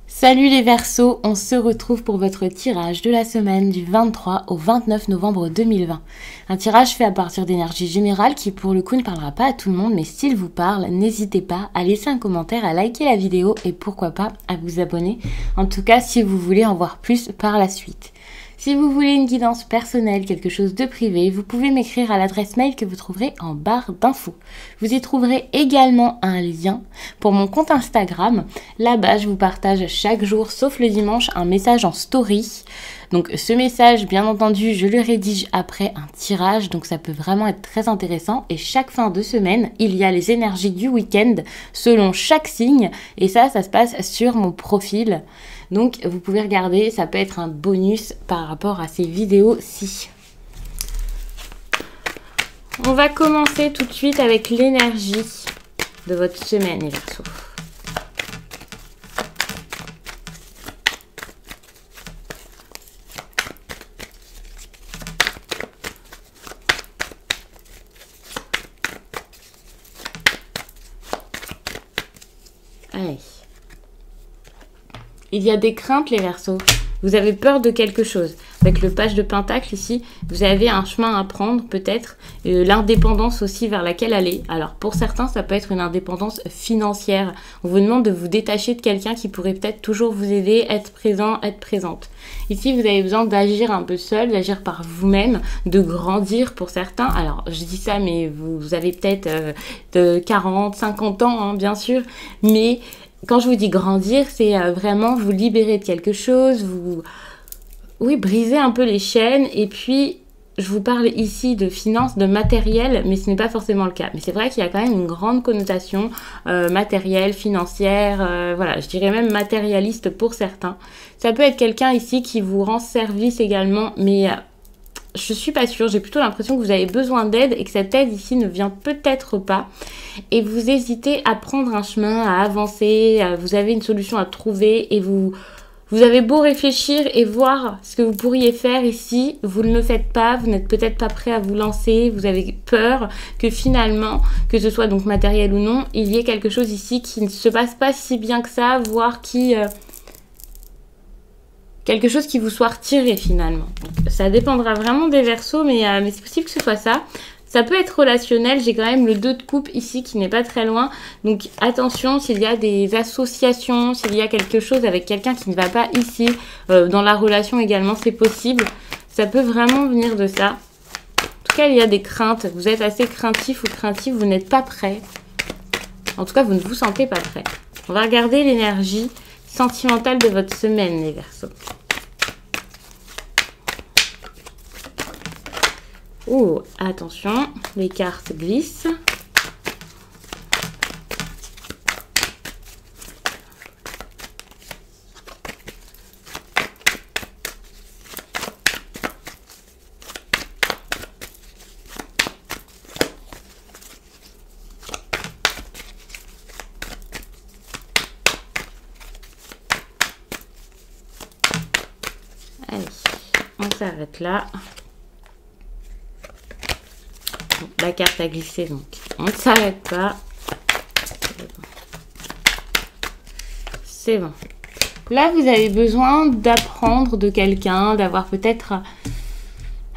Salut les Verseaux, on se retrouve pour votre tirage de la semaine du 23 au 29 novembre 2020. Un tirage fait à partir d'énergie générale qui pour le coup ne parlera pas à tout le monde, mais s'il vous parle, n'hésitez pas à laisser un commentaire, à liker la vidéo et pourquoi pas à vous abonner. En tout cas si vous voulez en voir plus par la suite. Si vous voulez une guidance personnelle, quelque chose de privé, vous pouvez m'écrire à l'adresse mail que vous trouverez en barre d'infos. Vous y trouverez également un lien pour mon compte Instagram. Là-bas, je vous partage chaque jour, sauf le dimanche, un message en story. Donc ce message, bien entendu, je le rédige après un tirage, donc ça peut vraiment être très intéressant. Et chaque fin de semaine, il y a les énergies du week-end selon chaque signe. Et ça se passe sur mon profil. Donc vous pouvez regarder, ça peut être un bonus par rapport à ces vidéos-ci. On va commencer tout de suite avec l'énergie de votre semaine, les Verseaux. Allez. Il y a des craintes, les Verseaux. Vous avez peur de quelque chose. Avec le page de Pentacle ici, vous avez un chemin à prendre peut-être. L'indépendance aussi vers laquelle aller. Alors pour certains, ça peut être une indépendance financière. On vous demande de vous détacher de quelqu'un qui pourrait peut-être toujours vous aider, être présent, être présente. Ici, vous avez besoin d'agir un peu seul, d'agir par vous-même, de grandir pour certains. Alors je dis ça, mais vous avez peut-être de 40, 50 ans, hein, bien sûr. Mais quand je vous dis grandir, c'est vraiment vous libérer de quelque chose, oui, briser un peu les chaînes. Et puis, je vous parle ici de finances, de matériel, mais ce n'est pas forcément le cas. Mais c'est vrai qu'il y a quand même une grande connotation matérielle, financière, voilà, je dirais même matérialiste pour certains. Ça peut être quelqu'un ici qui vous rend service également, mais je suis pas sûre, j'ai plutôt l'impression que vous avez besoin d'aide et que cette aide ici ne vient peut-être pas. Et vous hésitez à prendre un chemin, à avancer, vous avez une solution à trouver et vous avez beau réfléchir et voir ce que vous pourriez faire ici, vous ne le faites pas, vous n'êtes peut-être pas prêt à vous lancer, vous avez peur que finalement, que ce soit donc matériel ou non, il y ait quelque chose ici qui ne se passe pas si bien que ça, voire qui quelque chose qui vous soit retiré finalement. Donc, ça dépendra vraiment des Verseaux, mais c'est possible que ce soit ça. Ça peut être relationnel, j'ai quand même le 2 de coupe ici qui n'est pas très loin. Donc attention s'il y a des associations, s'il y a quelque chose avec quelqu'un qui ne va pas ici, dans la relation également c'est possible. Ça peut vraiment venir de ça. En tout cas il y a des craintes, vous êtes assez craintif ou craintif, vous n'êtes pas prêt. En tout cas vous ne vous sentez pas prêt. On va regarder l'énergie sentimentale de votre semaine, les Verseaux. Oh, attention, les cartes glissent. Allez, on s'arrête là. La carte a glissé, donc on ne s'arrête pas. C'est bon. Là, vous avez besoin d'apprendre de quelqu'un, d'avoir peut-être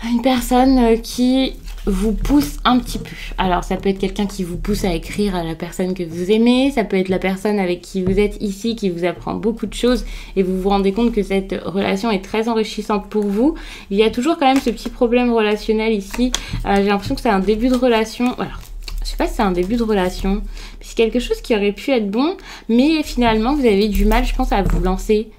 une personne qui vous pousse un petit peu. Alors, ça peut être quelqu'un qui vous pousse à écrire à la personne que vous aimez. Ça peut être la personne avec qui vous êtes ici, qui vous apprend beaucoup de choses. Et vous vous rendez compte que cette relation est très enrichissante pour vous. Il y a toujours quand même ce petit problème relationnel ici. J'ai l'impression que c'est un début de relation. Alors, je sais pas si c'est un début de relation. C'est quelque chose qui aurait pu être bon. Mais finalement, vous avez du mal, je pense, à vous lancer.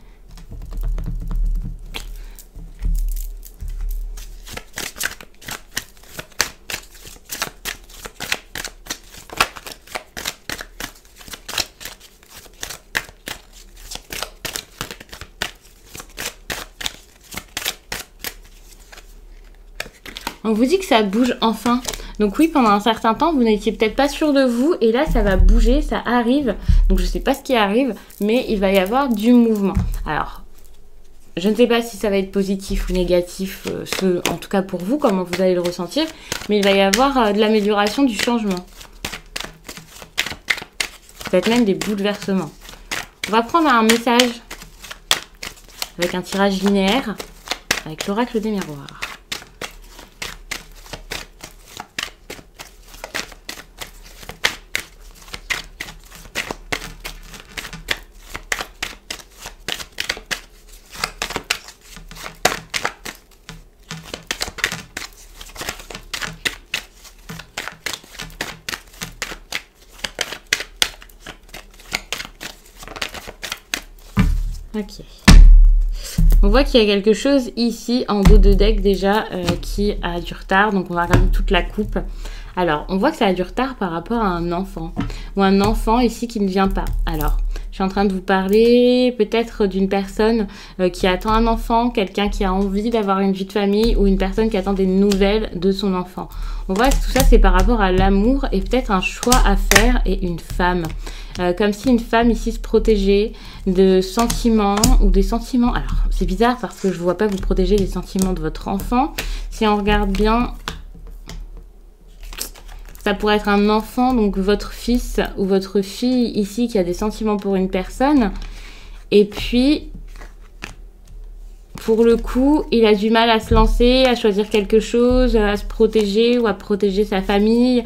On vous dit que ça bouge enfin. Donc oui, pendant un certain temps, vous n'étiez peut-être pas sûr de vous. Et là, ça va bouger, ça arrive. Donc je ne sais pas ce qui arrive, mais il va y avoir du mouvement. Alors, je ne sais pas si ça va être positif ou négatif, en tout cas pour vous, comment vous allez le ressentir. Mais il va y avoir de l'amélioration, du changement. peut-être même des bouleversements. On va prendre un message avec un tirage linéaire, avec l'oracle des miroirs. Ok. On voit qu'il y a quelque chose ici en dos de deck déjà qui a du retard. Donc on va regarder toute la coupe. Alors on voit que ça a du retard par rapport à un enfant. Ou un enfant ici qui ne vient pas. Alors je suis en train de vous parler peut-être d'une personne qui attend un enfant. Quelqu'un qui a envie d'avoir une vie de famille. Ou une personne qui attend des nouvelles de son enfant. On voit que tout ça c'est par rapport à l'amour. Et peut-être un choix à faire et une femme. Comme si une femme ici se protégeait de sentiments ou des sentiments. Alors, c'est bizarre parce que je ne vois pas vous protéger des sentiments de votre enfant. Si on regarde bien, ça pourrait être un enfant, donc votre fils ou votre fille ici qui a des sentiments pour une personne. Et puis, pour le coup, il a du mal à se lancer, à choisir quelque chose, à se protéger ou à protéger sa famille.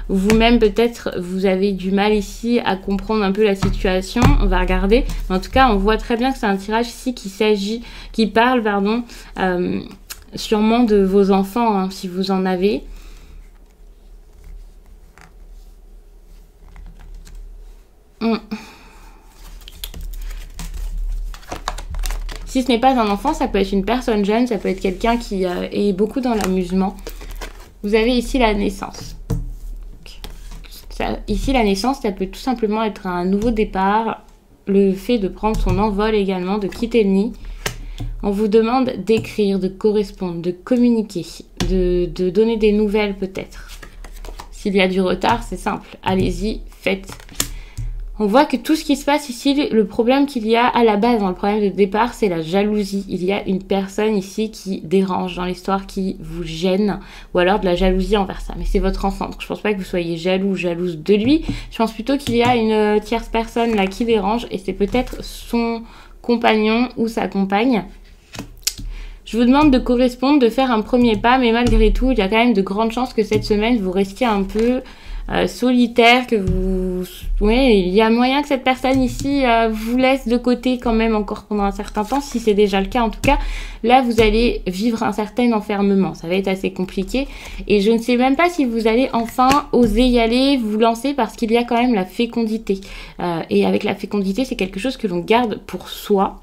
Vous-même, peut-être, vous avez du mal ici à comprendre un peu la situation. On va regarder. Mais en tout cas, on voit très bien que c'est un tirage ici qui parle, sûrement de vos enfants, hein, si vous en avez. Si ce n'est pas un enfant, ça peut être une personne jeune, ça peut être quelqu'un qui est beaucoup dans l'amusement. Vous avez ici la naissance. Ici, la naissance, ça peut tout simplement être un nouveau départ, le fait de prendre son envol également, de quitter le nid. On vous demande d'écrire, de correspondre, de communiquer, de donner des nouvelles peut-être. S'il y a du retard, c'est simple. Allez-y, faites. On voit que tout ce qui se passe ici, le problème qu'il y a à la base dans le problème de départ, c'est la jalousie. Il y a une personne ici qui dérange dans l'histoire, qui vous gêne, ou alors de la jalousie envers ça. Mais c'est votre enfant, donc je pense pas que vous soyez jaloux ou jalouse de lui. Je pense plutôt qu'il y a une tierce personne là qui dérange, et c'est peut-être son compagnon ou sa compagne. Je vous demande de correspondre, de faire un premier pas, mais malgré tout, il y a quand même de grandes chances que cette semaine, vous restiez un peu solitaire, que vous... Oui, il y a moyen que cette personne ici vous laisse de côté quand même encore pendant un certain temps, si c'est déjà le cas en tout cas. Là, vous allez vivre un certain enfermement, ça va être assez compliqué. Et je ne sais même pas si vous allez enfin oser y aller, vous lancer, parce qu'il y a quand même la fécondité. Et avec la fécondité, c'est quelque chose que l'on garde pour soi.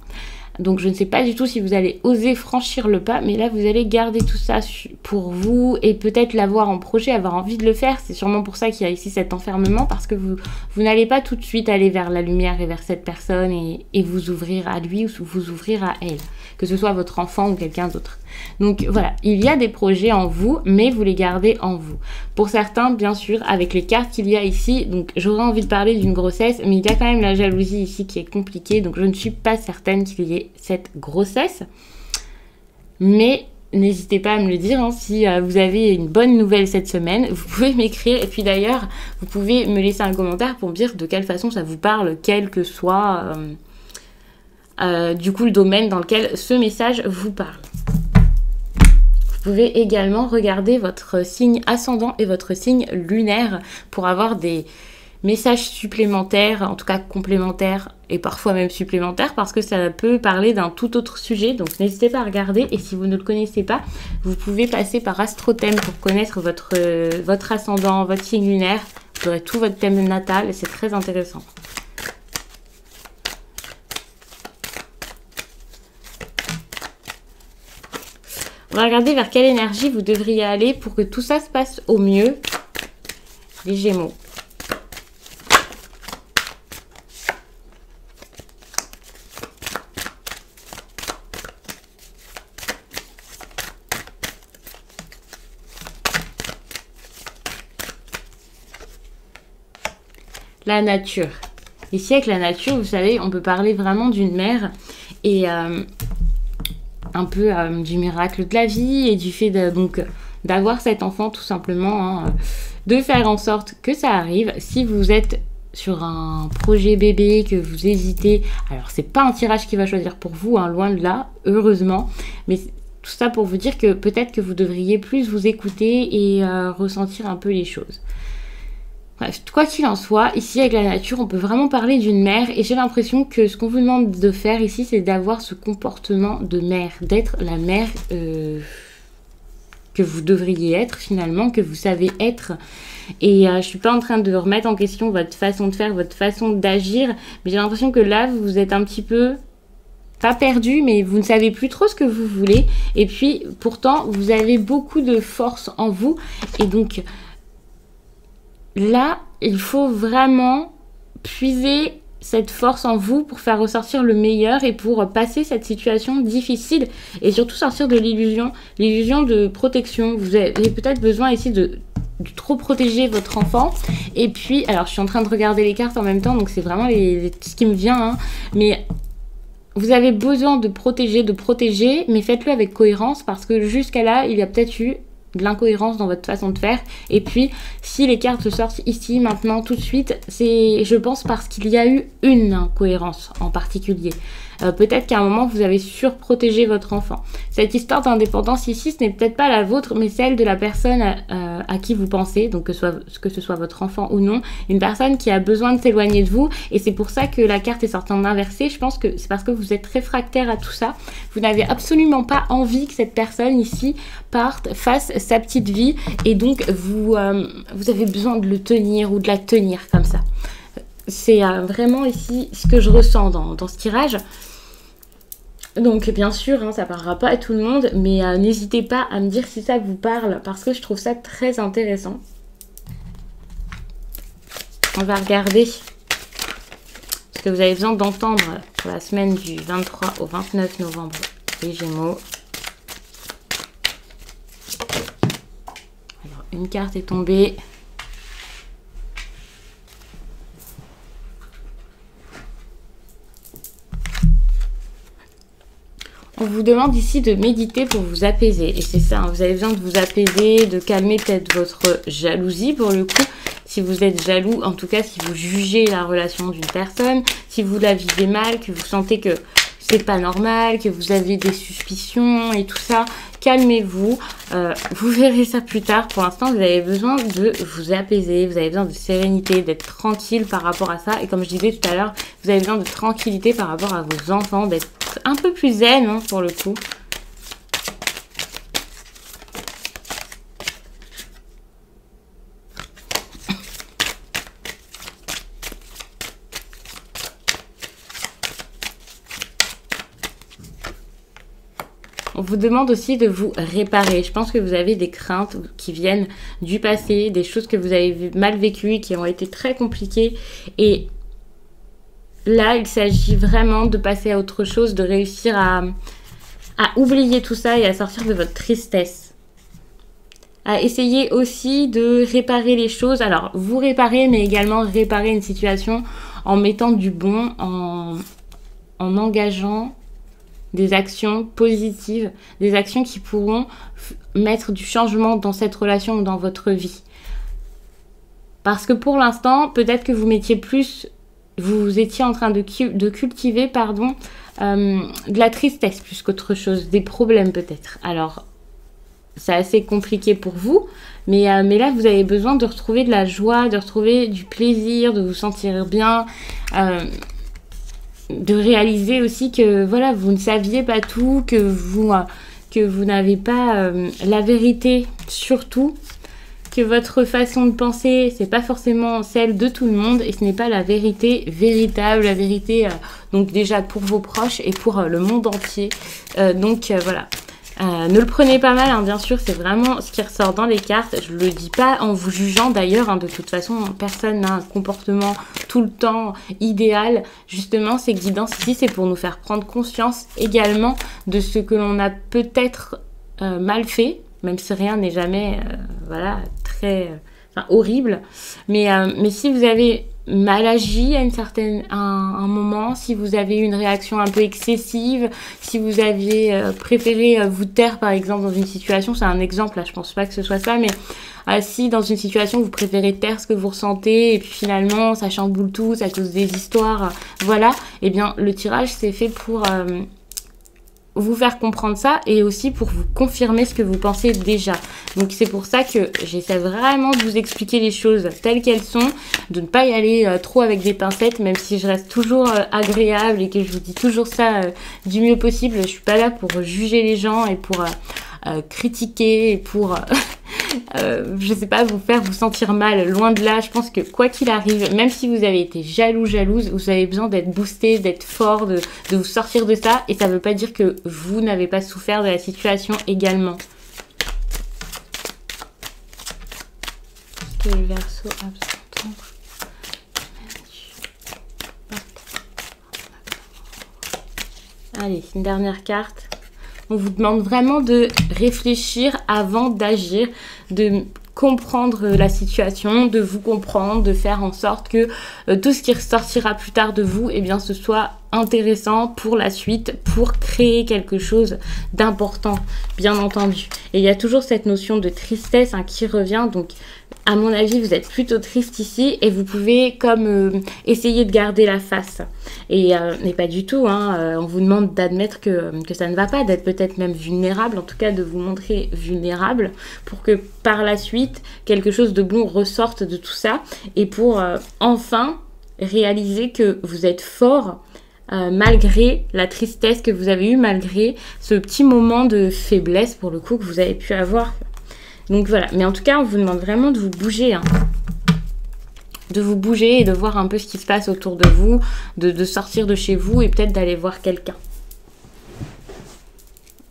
Donc je ne sais pas du tout si vous allez oser franchir le pas, mais là vous allez garder tout ça pour vous et peut-être l'avoir en projet, avoir envie de le faire. C'est sûrement pour ça qu'il y a ici cet enfermement, parce que vous n'allez pas tout de suite aller vers la lumière et vers cette personne et vous ouvrir à lui ou vous ouvrir à elle, que ce soit votre enfant ou quelqu'un d'autre. Donc voilà, il y a des projets en vous, mais vous les gardez en vous. Pour certains, bien sûr, avec les cartes qu'il y a ici, donc j'aurais envie de parler d'une grossesse, mais il y a quand même la jalousie ici qui est compliquée, donc je ne suis pas certaine qu'il y ait cette grossesse. Mais n'hésitez pas à me le dire, hein, si vous avez une bonne nouvelle cette semaine, vous pouvez m'écrire. Et puis d'ailleurs, vous pouvez me laisser un commentaire pour me dire de quelle façon ça vous parle, quel que soit du coup le domaine dans lequel ce message vous parle. Vous pouvez également regarder votre signe ascendant et votre signe lunaire pour avoir des messages supplémentaires, en tout cas complémentaires et parfois même supplémentaires, parce que ça peut parler d'un tout autre sujet. Donc n'hésitez pas à regarder, et si vous ne le connaissez pas, vous pouvez passer par Astrothème pour connaître votre ascendant, votre signe lunaire. Vous aurez tout votre thème natal et c'est très intéressant. On va regarder vers quelle énergie vous devriez aller pour que tout ça se passe au mieux. Les Gémeaux. La nature. Ici, avec la nature, vous savez, on peut parler vraiment d'une mère et un peu du miracle de la vie et du fait d'avoir cet enfant tout simplement, hein, de faire en sorte que ça arrive. Si vous êtes sur un projet bébé, que vous hésitez, alors c'est pas un tirage qui va choisir pour vous, hein, loin de là, heureusement, mais tout ça pour vous dire que peut-être que vous devriez plus vous écouter et ressentir un peu les choses. Bref, quoi qu'il en soit, ici avec la nature, on peut vraiment parler d'une mère et j'ai l'impression que ce qu'on vous demande de faire ici, c'est d'avoir ce comportement de mère, d'être la mère que vous devriez être finalement, que vous savez être. Et je suis pas en train de remettre en question votre façon de faire, votre façon d'agir, mais j'ai l'impression que là, vous êtes un petit peu, pas perdu, mais vous ne savez plus trop ce que vous voulez. Et puis, pourtant, vous avez beaucoup de force en vous. Et donc, là, il faut vraiment puiser cette force en vous pour faire ressortir le meilleur et pour passer cette situation difficile et surtout sortir de l'illusion de protection. Vous avez peut-être besoin ici de trop protéger votre enfant. Et puis, alors je suis en train de regarder les cartes en même temps, donc c'est vraiment ce qui me vient, hein, mais vous avez besoin de protéger, mais faites-le avec cohérence parce que jusqu'à là, il y a peut-être eu de l'incohérence dans votre façon de faire. Et puis, si les cartes se sortent ici, maintenant, tout de suite, c'est, je pense, parce qu'il y a eu une incohérence en particulier. Peut-être qu'à un moment, vous avez surprotégé votre enfant. Cette histoire d'indépendance ici, ce n'est peut-être pas la vôtre, mais celle de la personne à qui vous pensez, donc que ce soit votre enfant ou non, une personne qui a besoin de s'éloigner de vous. Et c'est pour ça que la carte est sortie en inversé. Je pense que c'est parce que vous êtes réfractaire à tout ça. Vous n'avez absolument pas envie que cette personne ici parte, fasse sa petite vie. Et donc, vous avez besoin de le tenir ou de la tenir comme ça. C'est vraiment ici ce que je ressens dans ce tirage. Donc bien sûr, hein, ça parlera pas à tout le monde, mais n'hésitez pas à me dire si ça vous parle, parce que je trouve ça très intéressant. On va regarder ce que vous avez besoin d'entendre pour la semaine du 23 au 29 novembre, les Gémeaux. Alors, une carte est tombée. On vous demande ici de méditer pour vous apaiser. Et c'est ça, hein, vous avez besoin de vous apaiser, de calmer peut-être votre jalousie pour le coup. Si vous êtes jaloux, en tout cas si vous jugez la relation d'une personne, si vous la vivez mal, que vous sentez que c'est pas normal, que vous avez des suspicions et tout ça, calmez-vous. Vous verrez ça plus tard. Pour l'instant, vous avez besoin de vous apaiser, vous avez besoin de sérénité, d'être tranquille par rapport à ça. Et comme je disais tout à l'heure, vous avez besoin de tranquillité par rapport à vos enfants, d'être un peu plus zen, hein, pour le coup. On vous demande aussi de vous réparer. Je pense que vous avez des craintes qui viennent du passé, des choses que vous avez mal vécues, qui ont été très compliquées. Et là, il s'agit vraiment de passer à autre chose, de réussir à oublier tout ça et à sortir de votre tristesse. À essayer aussi de réparer les choses. Alors, vous réparer, mais également réparer une situation en mettant du bon, en engageant des actions positives, des actions qui pourront mettre du changement dans cette relation ou dans votre vie. Parce que pour l'instant, peut-être que vous étiez en train de cultiver, de la tristesse plus qu'autre chose, des problèmes peut-être. Alors, c'est assez compliqué pour vous, mais là, vous avez besoin de retrouver de la joie, de retrouver du plaisir, de vous sentir bien, de réaliser aussi que voilà, vous ne saviez pas tout, que vous n'avez pas la vérité surtout, que votre façon de penser, c'est pas forcément celle de tout le monde et ce n'est pas la vérité véritable, la vérité donc déjà pour vos proches et pour le monde entier. Voilà. Ne le prenez pas mal, hein, bien sûr, c'est vraiment ce qui ressort dans les cartes. Je ne le dis pas en vous jugeant d'ailleurs, hein, de toute façon, personne n'a un comportement tout le temps idéal. Justement, ces guidances ici, c'est pour nous faire prendre conscience également de ce que l'on a peut-être mal fait, même si rien n'est jamais très horrible. Mais si vous avez mal agi à un moment, si vous avez eu une réaction un peu excessive, si vous aviez préféré vous taire par exemple dans une situation, c'est un exemple là, je pense pas que ce soit ça, mais si dans une situation vous préférez taire ce que vous ressentez et puis finalement ça chamboule tout, ça cause des histoires, voilà, et bien le tirage c'est fait pour vous faire comprendre ça et aussi pour vous confirmer ce que vous pensez déjà. Donc c'est pour ça que j'essaie vraiment de vous expliquer les choses telles qu'elles sont, de ne pas y aller trop avec des pincettes, même si je reste toujours agréable et que je vous dis toujours ça du mieux possible. Je suis pas là pour juger les gens et pour critiquer et pour je sais pas, vous faire vous sentir mal, loin de là. Je pense que quoi qu'il arrive, même si vous avez été jalouse, vous avez besoin d'être boosté, d'être fort, de vous sortir de ça, et ça veut pas dire que vous n'avez pas souffert de la situation également. Que le Verseau absent. Allez, une dernière carte. On vous demande vraiment de réfléchir avant d'agir, de comprendre la situation, de vous comprendre, de faire en sorte que tout ce qui ressortira plus tard de vous, eh bien, ce soit intéressant pour la suite, pour créer quelque chose d'important, bien entendu. Et il y a toujours cette notion de tristesse qui revient, donc à mon avis, vous êtes plutôt triste ici et vous pouvez comme essayer de garder la face. Et pas du tout, on vous demande d'admettre que ça ne va pas, d'être peut-être même vulnérable, en tout cas de vous montrer vulnérable pour que par la suite, quelque chose de bon ressorte de tout ça et pour enfin réaliser que vous êtes fort malgré la tristesse que vous avez eue, malgré ce petit moment de faiblesse pour le coup que vous avez pu avoir. Donc voilà, mais en tout cas, on vous demande vraiment de vous bouger. De vous bouger et de voir un peu ce qui se passe autour de vous, de sortir de chez vous et peut-être d'aller voir quelqu'un.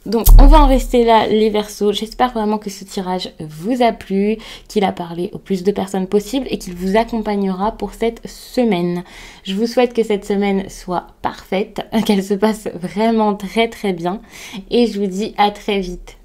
Donc, on va en rester là, les Verseaux. J'espère vraiment que ce tirage vous a plu, qu'il a parlé au plus de personnes possible et qu'il vous accompagnera pour cette semaine. Je vous souhaite que cette semaine soit parfaite, qu'elle se passe vraiment très très bien et je vous dis à très vite.